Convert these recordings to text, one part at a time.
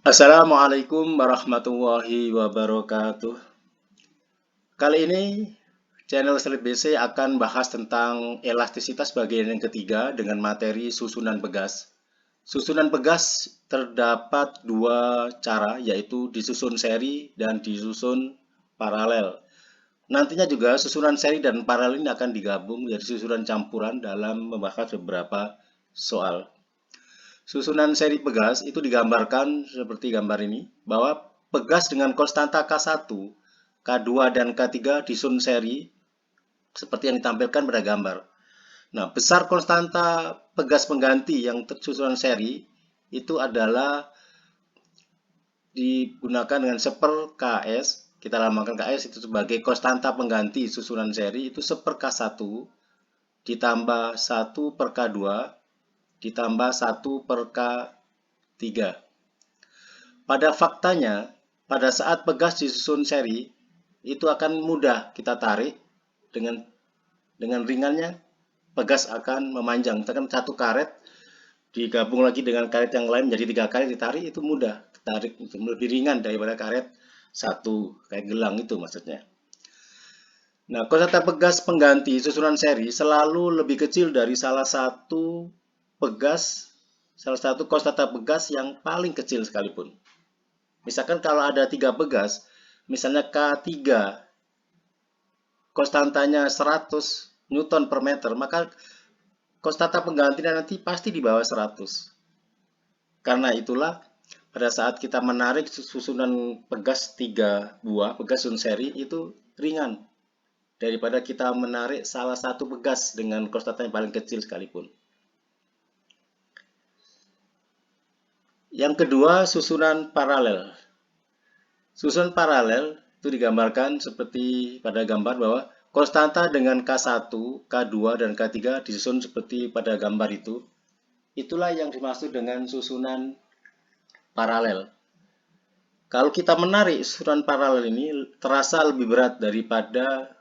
Assalamualaikum warahmatullahi wabarakatuh. Kali ini channel Slip BC akan bahas tentang elastisitas bagian yang ketiga dengan materi susunan pegas. Susunan pegas terdapat dua cara, yaitu disusun seri dan disusun paralel. Nantinya juga susunan seri dan paralel ini akan digabung menjadi susunan campuran dalam membahas beberapa soal. Susunan seri pegas itu digambarkan seperti gambar ini, bahwa pegas dengan konstanta K1, K2, dan K3 disusun seri seperti yang ditampilkan pada gambar. Nah, besar konstanta pegas pengganti yang tersusunan seri itu adalah digunakan dengan 1 Ks. Kita lambangkan Ks itu sebagai konstanta pengganti susunan seri itu 1 K1 ditambah 1 per K2 ditambah 1 per K3. Pada faktanya, pada saat pegas disusun seri, itu akan mudah kita tarik dengan ringannya, pegas akan memanjang. Misalkan satu karet digabung lagi dengan karet yang lain menjadi 3 karet ditarik, itu mudah tarik, lebih ringan daripada karet satu, kayak gelang itu maksudnya. Nah, konstanta pegas pengganti susunan seri selalu lebih kecil dari salah satu konstanta pegas yang paling kecil sekalipun. Misalkan kalau ada 3 pegas, misalnya K3 konstantanya 100 Newton per meter, maka konstanta penggantinya nanti pasti di bawah 100. Karena itulah pada saat kita menarik susunan pegas 3 buah, pegas susun seri itu ringan daripada kita menarik salah satu pegas dengan konstanta yang paling kecil sekalipun. Yang kedua, susunan paralel. Susunan paralel itu digambarkan seperti pada gambar bahwa konstanta dengan K1, K2, dan K3 disusun seperti pada gambar itu. Itulah yang dimaksud dengan susunan paralel. Kalau kita menarik susunan paralel ini terasa lebih berat daripada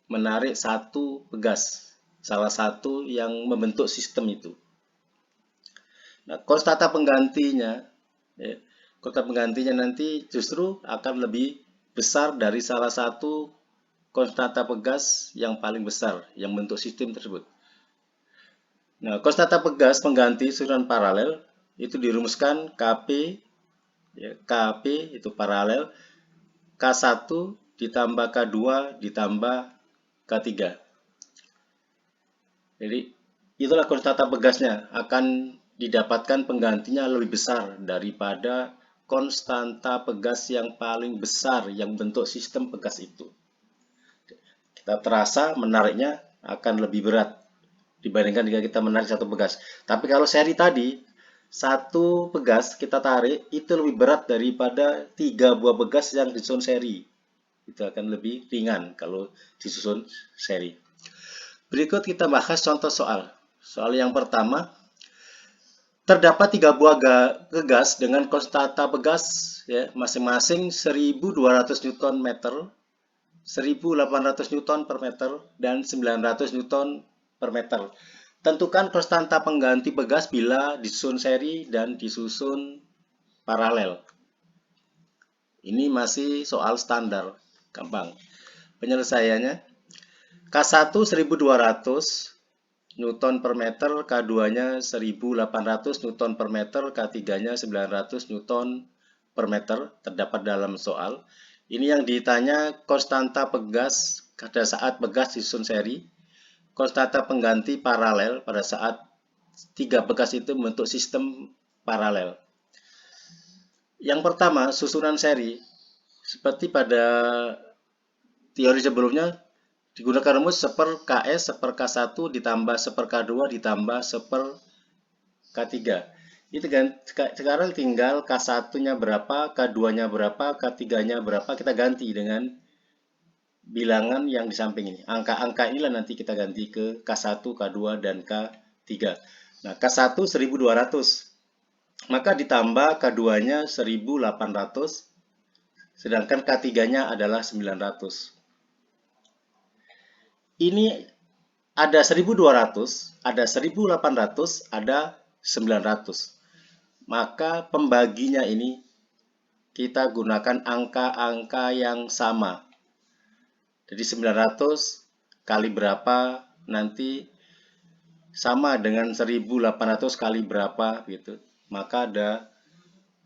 menarik satu pegas, salah satu yang membentuk sistem itu. Nah, konstanta penggantinya nanti justru akan lebih besar dari salah satu konstanta pegas yang paling besar yang membentuk sistem tersebut. Nah, konstanta pegas pengganti susunan paralel itu dirumuskan Kp, Kp itu paralel, K1 ditambah K2 ditambah K3. Jadi itulah konstanta pegasnya, akan didapatkan penggantinya lebih besar daripada konstanta pegas yang paling besar yang bentuk sistem pegas itu. Kita terasa menariknya akan lebih berat dibandingkan jika kita menarik satu pegas. Tapi kalau seri tadi, satu pegas kita tarik itu lebih berat daripada 3 buah pegas yang disusun seri. Itu akan lebih ringan kalau disusun seri. Berikut kita bahas contoh soal. Soal yang pertama, terdapat 3 buah pegas dengan konstanta pegas masing-masing 1200 Newton meter, 1800 Newton per meter, dan 900 Newton per meter. Tentukan konstanta pengganti pegas bila disusun seri dan disusun paralel. Ini masih soal standar, gampang. Penyelesaiannya, K1 1200 Newton per meter, K2-nya 1800 Newton per meter, K3-nya 900 Newton per meter terdapat dalam soal. Ini yang ditanya konstanta pegas pada saat pegas disusun seri, konstanta pengganti paralel pada saat 3 pegas itu membentuk sistem paralel. Yang pertama, susunan seri. Seperti pada teori sebelumnya, digunakan rumus 1 Ks 1 K1 ditambah 1 K2 ditambah 1 K3. Itu kan sekarang tinggal K1-nya berapa, K2-nya berapa, K3-nya berapa, kita ganti dengan bilangan yang di samping ini. Angka-angka inilah nanti kita ganti ke K1, K2, dan K3. Nah, K1 1200. Maka ditambah K2-nya 1800, sedangkan K3-nya adalah 900. Ini ada 1200, ada 1800, ada 900. Maka pembaginya ini kita gunakan angka-angka yang sama. Jadi 900 kali berapa nanti sama dengan 1800 kali berapa gitu. Maka ada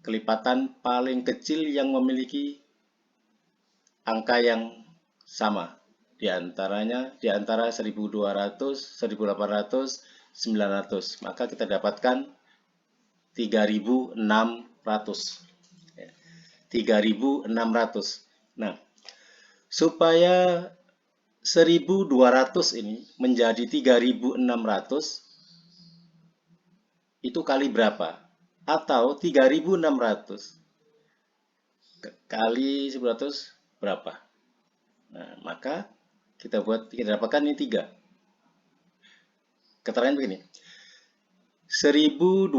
kelipatan paling kecil yang memiliki angka yang sama. Di antara 1200, 1800, 900. Maka kita dapatkan 3600. 3600. Nah, supaya 1200 ini menjadi 3600 itu kali berapa? Atau 3600 kali 900 berapa? Nah, maka kita dapatkan ini 3. Keterangan begini. 1200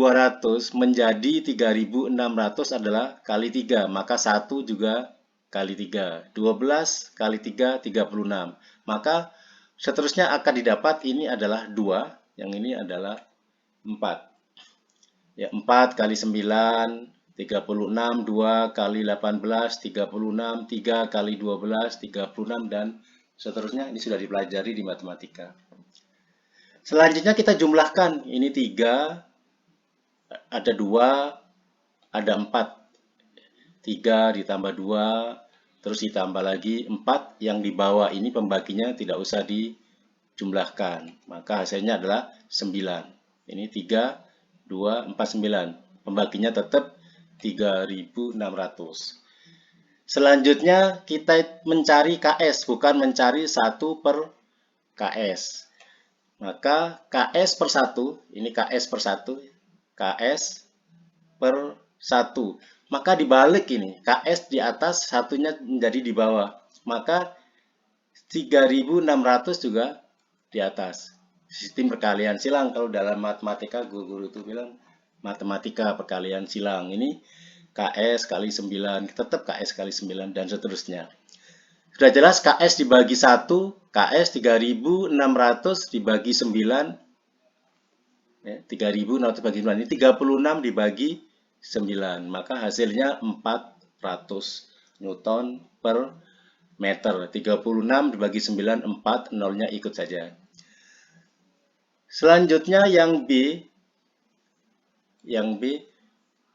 menjadi 3600 adalah kali 3, maka 1 juga kali 3. 12 kali 3, 36. Maka seterusnya akan didapat ini adalah 2, yang ini adalah 4. Ya, 4 kali 9, 36, 2 kali 18, 36, 3 kali 12, 36, dan seterusnya. Ini sudah dipelajari di matematika. Selanjutnya kita jumlahkan. Ini 3, ada 2, ada 4. 3 ditambah 2, terus ditambah lagi 4. Yang di bawah ini pembaginya tidak usah dijumlahkan. Maka hasilnya adalah 9. Ini 3, 2, 4, 9. Pembaginya tetap 3600. Selanjutnya kita mencari KS, bukan mencari 1 per KS. Maka KS per 1, ini KS per 1, KS per 1. Maka dibalik ini, KS di atas, satunya menjadi di bawah. Maka 3600 juga di atas. Sistem perkalian silang, kalau dalam matematika guru itu bilang matematika perkalian silang. Ini KS kali 9, tetap KS kali 9, dan seterusnya. Sudah jelas KS dibagi 1, KS 3600 dibagi 9, ya, 3600 dibagi 9, ini 36 dibagi 9, maka hasilnya 400 Newton per meter. 36 dibagi 9, 4, nolnya ikut saja. Selanjutnya yang B,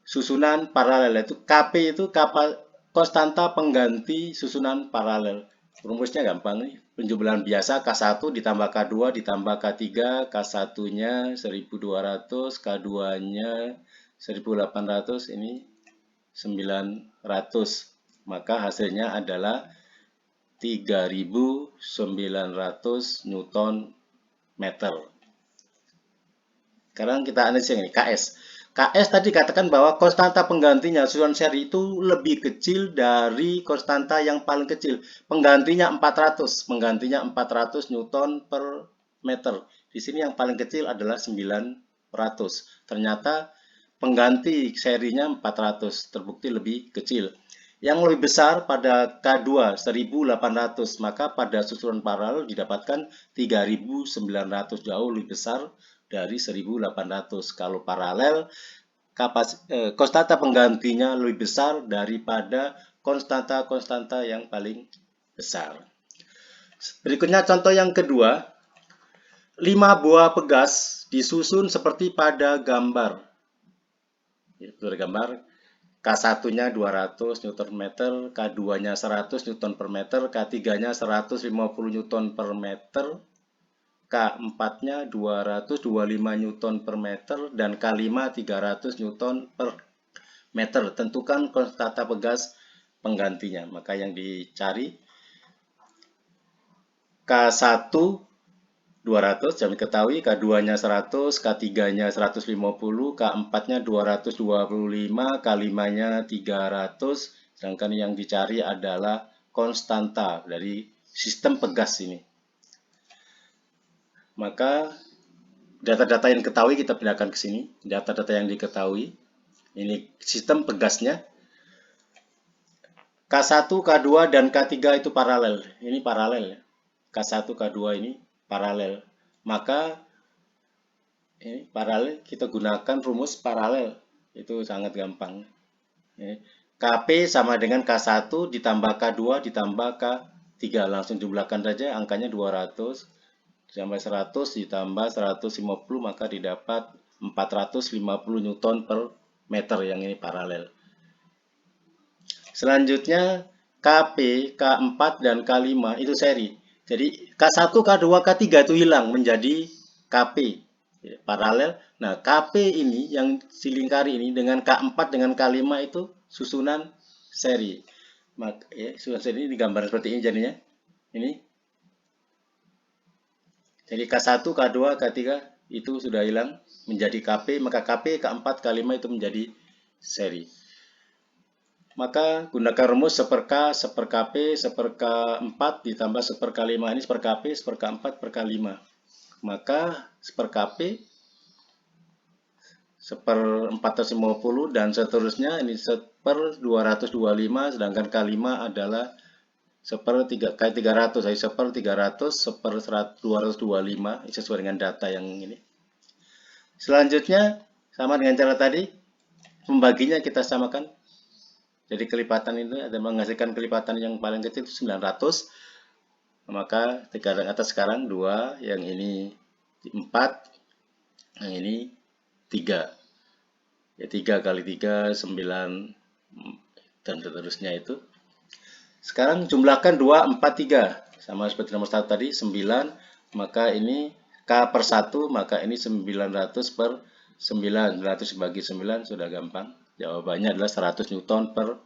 susunan paralel, itu KP itu konstanta pengganti susunan paralel. Rumusnya gampang nih, penjumlahan biasa K1 ditambah K2 ditambah K3, K1-nya 1200, K2-nya 1800, ini 900. Maka hasilnya adalah 3900 Newton meter. Sekarang kita analisis yang ini, KS. KS tadi katakan bahwa konstanta penggantinya susunan seri itu lebih kecil dari konstanta yang paling kecil. Penggantinya 400 Newton per meter. Di sini yang paling kecil adalah 900. Ternyata pengganti serinya 400, terbukti lebih kecil. Yang lebih besar pada K2 1800, maka pada susunan paralel didapatkan 3900, jauh lebih besar dari 1800. Kalau paralel, konstanta penggantinya lebih besar daripada konstanta-konstanta yang paling besar. Berikutnya contoh yang kedua, 5 buah pegas disusun seperti pada gambar. Itu gambar K1-nya 200 Newton per meter, K2-nya 100 Newton per meter, K3-nya 150 Newton per meter, K4-nya 225 Newton per meter, dan K5 300 Newton per meter. Tentukan konstanta pegas penggantinya. Maka yang dicari K1 200, jangan diketahui, K2-nya 100, K3-nya 150, K4-nya 225, K5-nya 300, sedangkan yang dicari adalah konstanta dari sistem pegas ini. Maka data-data yang diketahui kita pindahkan ke sini. Data-data yang diketahui. Ini sistem pegasnya. K1, K2, dan K3 itu paralel. Ini paralel ya. K1, K2 ini paralel. Maka ini paralel, kita gunakan rumus paralel. Itu sangat gampang. KP sama dengan K1 ditambah K2 ditambah K3. Langsung jumlahkan saja angkanya 200 ditambah 100 ditambah 150, maka didapat 450 Newton per meter, yang ini paralel. Selanjutnya KP, K4 dan K5 itu seri. Jadi K1, K2, K3 itu hilang menjadi KP paralel. Nah, KP ini yang silingkari ini dengan K4 dengan K5 itu susunan seri. Maka susunan seri ini digambar seperti ini jadinya. Ini. Jadi K1, K2, K3 itu sudah hilang menjadi KP, maka KP, K4, K5 itu menjadi seri. Maka gunakan rumus 1/K, 1/KP, 1/K4 ditambah 1/K5. Ini 1/KP, 1/K4, per K5. Maka 1/KP 1/450 dan seterusnya ini 1/225, sedangkan K5 adalah 1/300, 1/300, 1/225 sesuai dengan data yang ini. Selanjutnya sama dengan cara tadi, pembaginya kita samakan. Jadi kelipatan itu ada menghasilkan kelipatan yang paling kecil itu 900. Maka yang atas sekarang 2, yang ini 4, yang ini 3. Ya 3 kali 3, 9, dan seterusnya itu. Sekarang jumlahkan 2, 4, 3. Sama seperti nomor 1 tadi, 9. Maka ini K per 1, maka ini 900 per 9. 900 dibagi 9 sudah gampang. Jawabannya adalah 100 Newton per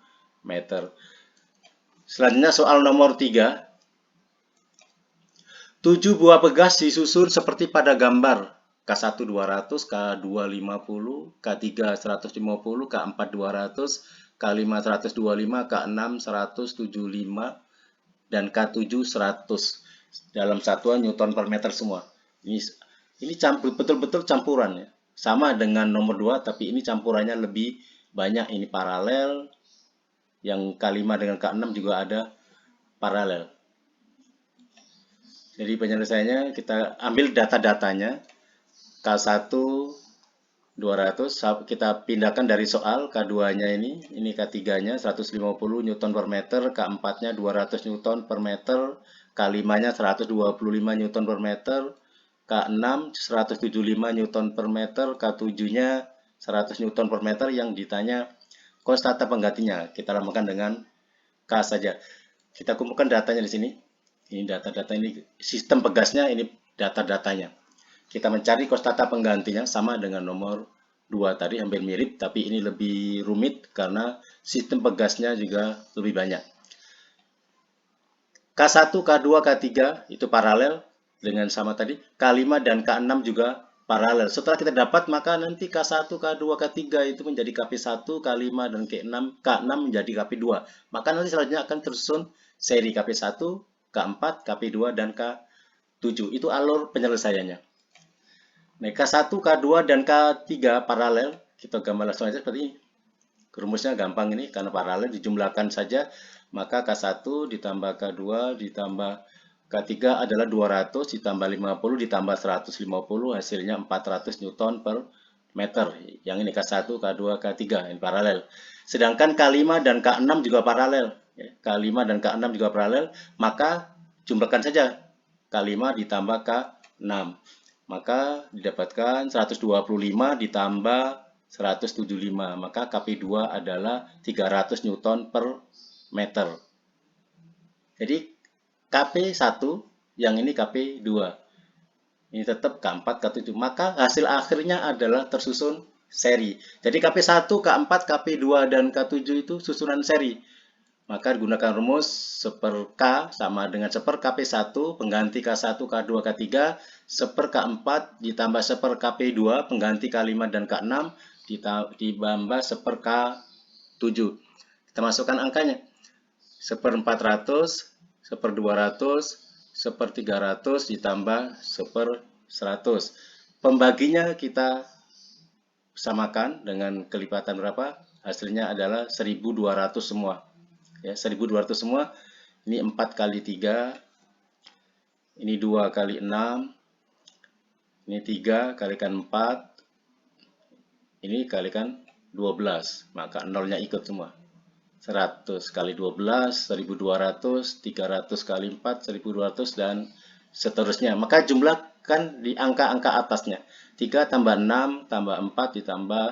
meter. Selanjutnya soal nomor 3. 7 buah pegas disusun seperti pada gambar. K1 200, K2 50, K3 150, K4 200, K5 125, K6 175, dan K7 100. Dalam satuan Newton per meter semua. Ini betul-betul campuran ya. Sama dengan nomor 2, tapi ini campurannya lebih banyak. Ini paralel. Yang K5 dengan K6 juga ada paralel. Jadi penyelesaiannya kita ambil data-datanya. K1 200, kita pindahkan dari soal. K2-nya ini K3-nya 150 Newton per meter, K4-nya 200 Newton per meter, K5-nya 125 Newton per meter, K6 175 Newton per meter, K7-nya 100 Newton per meter. Yang ditanya konstanta penggantinya, kita namakan dengan K saja. Kita kumpulkan datanya di sini. Ini data-data, ini sistem pegasnya, ini data-datanya. Kita mencari konstanta penggantinya sama dengan nomor 2 tadi, hampir mirip, tapi ini lebih rumit karena sistem pegasnya juga lebih banyak. K1, K2, K3 itu paralel dengan sama tadi. K5 dan K6 juga paralel. Setelah kita dapat, maka nanti K1, K2, K3 itu menjadi KP1, K5 dan K6 menjadi KP2. Maka nanti selanjutnya akan tersusun seri KP1, K4, KP2, dan K7. Itu alur penyelesaiannya. Nah, K1, K2, dan K3 paralel. Kita gambar langsung aja seperti ini. Rumusnya gampang ini, karena paralel dijumlahkan saja. Maka K1 ditambah K2 ditambah K3 adalah 200 ditambah 50 ditambah 150, hasilnya 400 Newton per meter. Yang ini K1, K2, K3, ini paralel. Sedangkan K5 dan K6 juga paralel. K5 dan K6 juga paralel, maka jumlahkan saja K5 ditambah K6. Maka didapatkan 125 ditambah 175, maka KP2 adalah 300 Newton per meter. Jadi KP1, yang ini KP2. Ini tetap K4, K7. Maka hasil akhirnya adalah tersusun seri. Jadi KP1, K4, KP2, dan K7 itu susunan seri. Maka gunakan rumus 1/K sama dengan 1/KP1, pengganti K1, K2, K3, 1/K4 ditambah 1/KP2, pengganti K5 dan K6, ditambah 1/K7. Kita masukkan angkanya. 1/400, 1/200, 1/300 ditambah 1/100. Pembaginya kita samakan dengan kelipatan berapa? Hasilnya adalah 1.200 semua. Ya, 1.200 semua. Ini 4 kali 3. Ini 2 kali 6. Ini 3 kalikan 4. Ini kalikan 12. Maka nolnya ikut semua. 100 kali 12, 1200, 300 kali 4, 1200, dan seterusnya. Maka jumlahkan di angka-angka atasnya. 3 tambah 6 tambah 4 ditambah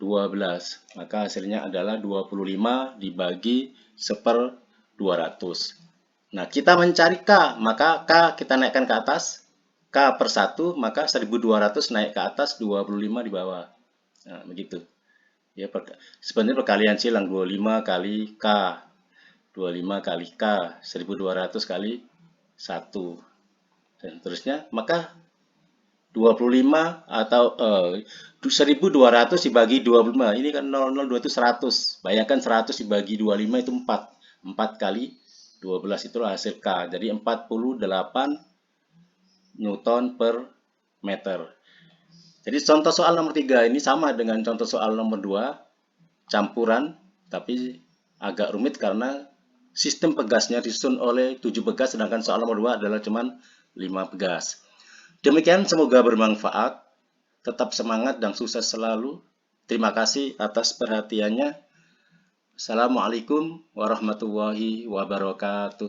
12. Maka hasilnya adalah 25 dibagi 1/200. Nah, kita mencari K, maka K kita naikkan ke atas. K per 1, maka 1200 naik ke atas, 25 di bawah. Nah, begitu. Ya, sebenarnya perkalian silang 25 kali K, 25 kali K, 1200 kali 1. Dan seterusnya, maka 25 atau 1200 dibagi 25. Ini kan 002 itu 100. Bayangkan 100 dibagi 25 itu 4. 4 kali 12 itulah hasil K. Jadi 48 Newton per meter. Jadi contoh soal nomor 3 ini sama dengan contoh soal nomor 2, campuran, tapi agak rumit karena sistem pegasnya disusun oleh 7 pegas, sedangkan soal nomor 2 adalah cuma 5 pegas. Demikian, semoga bermanfaat. Tetap semangat dan sukses selalu. Terima kasih atas perhatiannya. Assalamualaikum warahmatullahi wabarakatuh.